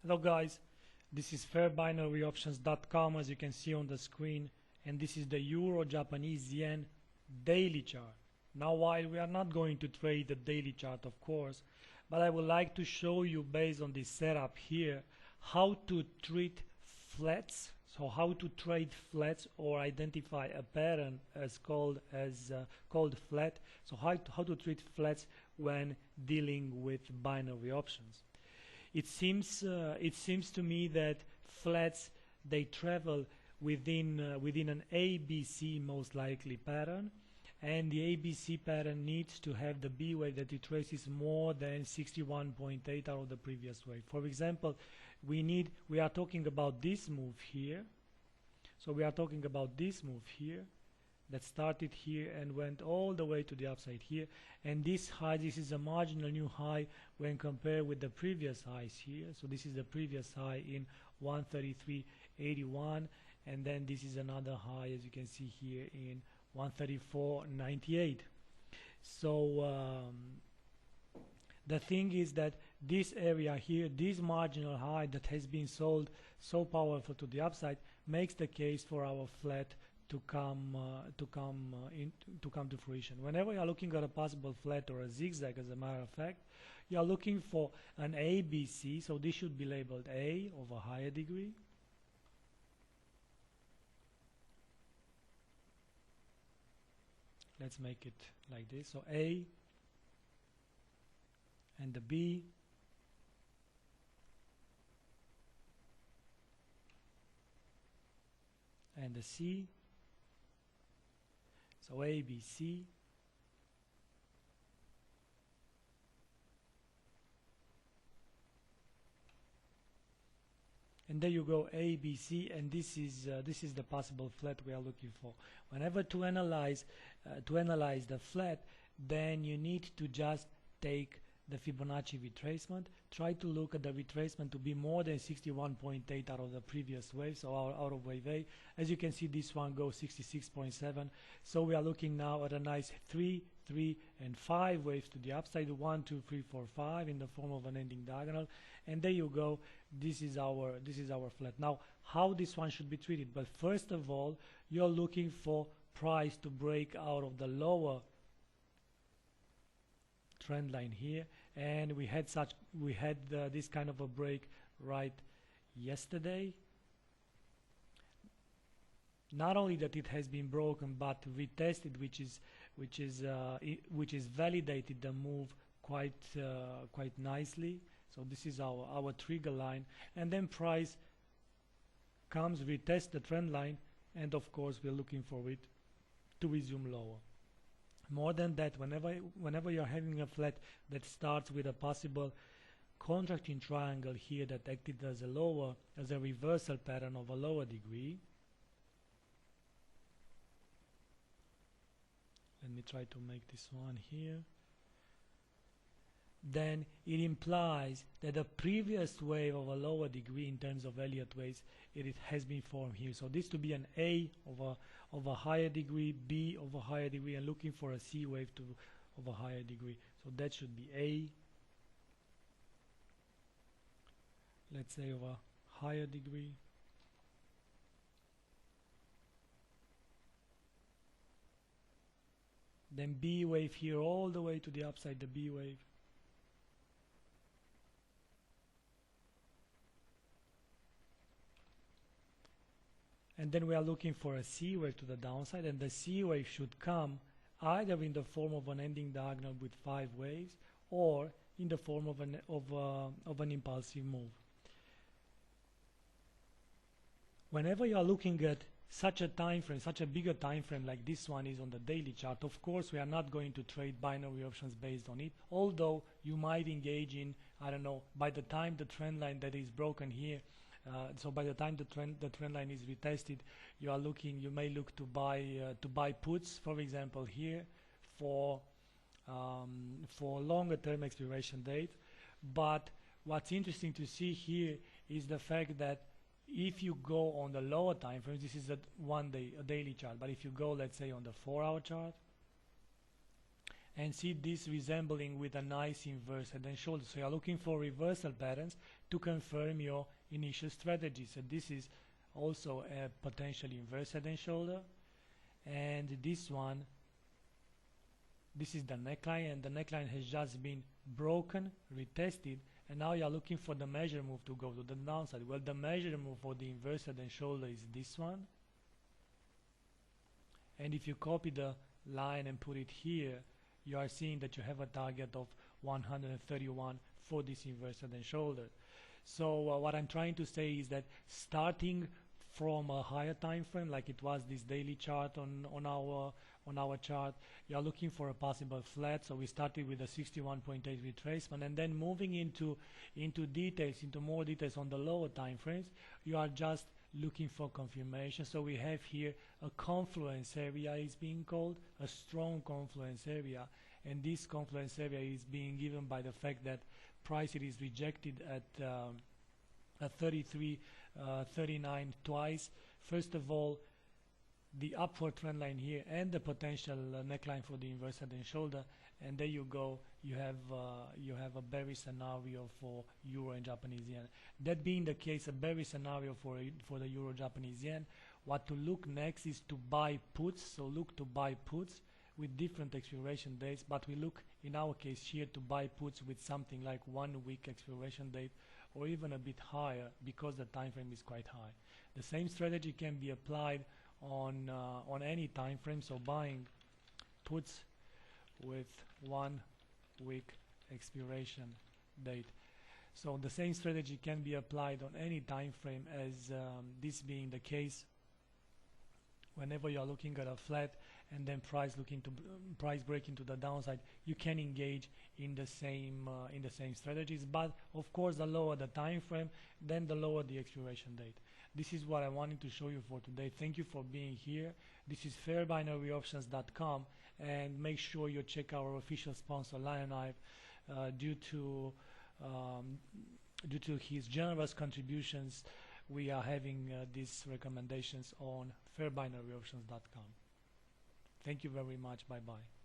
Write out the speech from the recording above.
Hello guys, this is fairbinaryoptions.com, as you can see on the screen, and this is the Euro Japanese Yen daily chart. Now, while we are not going to trade the daily chart, of course, but I would like to show you, based on this setup here, how to treat flats. So how to trade flats or identify a pattern as called flat. So how to treat flats when dealing with binary options. It seems to me that flats, they travel within an ABC most likely pattern, and the ABC pattern needs to have the B wave that it traces more than 61.8 out of the previous wave. For example, we are talking about this move here. So we are talking about this move here that started here and went all the way to the upside here, and this high, this is a marginal new high when compared with the previous highs here. So this is the previous high in 133.81, and then this is another high, as you can see here, in 134.98. So the thing is that this area here, this marginal high that has been sold so powerful to the upside, makes the case for our flat to come to fruition. Whenever you are looking at a possible flat or a zigzag, as a matter of fact, you are looking for an ABC. So this should be labeled A of a higher degree, let's make it like this. So A and the B, and the C. So A, B, C. And there you go, A, B, C, and this is the possible flat we are looking for. Whenever to analyze the flat, then you need to just take the Fibonacci retracement. Try to look at the retracement to be more than 61.8 out of the previous wave, so out of wave A. As you can see, this one goes 66.7. So we are looking now at a nice 3, 3, and 5 waves to the upside, 1, 2, 3, 4, 5 in the form of an ending diagonal. And there you go. This is our flat. Now, how this one should be treated? But first of all, you're looking for price to break out of the lower trend line here, and we had this kind of a break right yesterday. Not only that it has been broken, but retested, which is validated the move quite nicely. So this is our trigger line, and then price comes, retest the trend line, and of course we're looking for it to resume lower. More than that, whenever you're having a flat that starts with a possible contracting triangle here that acted as a reversal pattern of a lower degree. Let me try to make this one here. Then it implies that the previous wave of a lower degree in terms of Elliott waves, it has been formed here. So this to be an A of a higher degree, B of a higher degree, and looking for a C wave of a higher degree. So that should be A, let's say, of a higher degree. Then B wave here all the way to the upside, the B wave. And then we are looking for a C wave to the downside, and the C wave should come either in the form of an ending diagonal with 5 waves, or in the form of an impulsive move. Whenever you are looking at such a time frame, such a bigger time frame like this one is on the daily chart, of course we are not going to trade binary options based on it, although you might engage in, I don't know, by the time the trend line that is broken here, so by the time the trend line is retested, you may look to buy puts, for example, here for longer term expiration date. But what's interesting to see here is the fact that if you go on the lower time frames, this is a daily chart, but if you go, let's say, on the 4-hour chart, and see this resembling with a nice inverse head and shoulder. So you're looking for reversal patterns to confirm your initial strategy. So this is also a potential inverse head and shoulder, and this one, this is the neckline, and the neckline has just been broken, retested, and now you're looking for the measure move to go to the downside. Well, the measure move for the inverse head and shoulder is this one, and if you copy the line and put it here, you are seeing that you have a target of 131 for this inverse head and shoulder. So what I'm trying to say is that starting from a higher time frame, like it was this daily chart on our chart, you are looking for a possible flat. So we started with a 61.8 retracement, and then moving into more details on the lower time frames, you are just looking for confirmation. So we have here a confluence area is being called, a strong confluence area, and this confluence area is being given by the fact that price it is rejected at 33.39 twice. First of all, the upward trend line here and the potential neckline for the inverse head and shoulder, and there you go, you have a bearish scenario for Euro and Japanese yen. That being the case, a bearish scenario for the Euro Japanese yen, what to look next is to buy puts. So look to buy puts with different expiration dates, but we look in our case here to buy puts with something like 1 week expiration date or even a bit higher, because the time frame is quite high. The same strategy can be applied on any time frame, so buying puts with 1 week expiration date. So the same strategy can be applied on any time frame, as this being the case whenever you are looking at a flat and then price breaking to the downside, you can engage in the same strategies. But of course, the lower the time frame, then the lower the expiration date. This is what I wanted to show you for today. Thank you for being here. This is fairbinaryoptions.com, and make sure you check our official sponsor Lion Knife. Due to his generous contributions, we are having these recommendations on fairbinaryoptions.com. Thank you very much. Bye bye.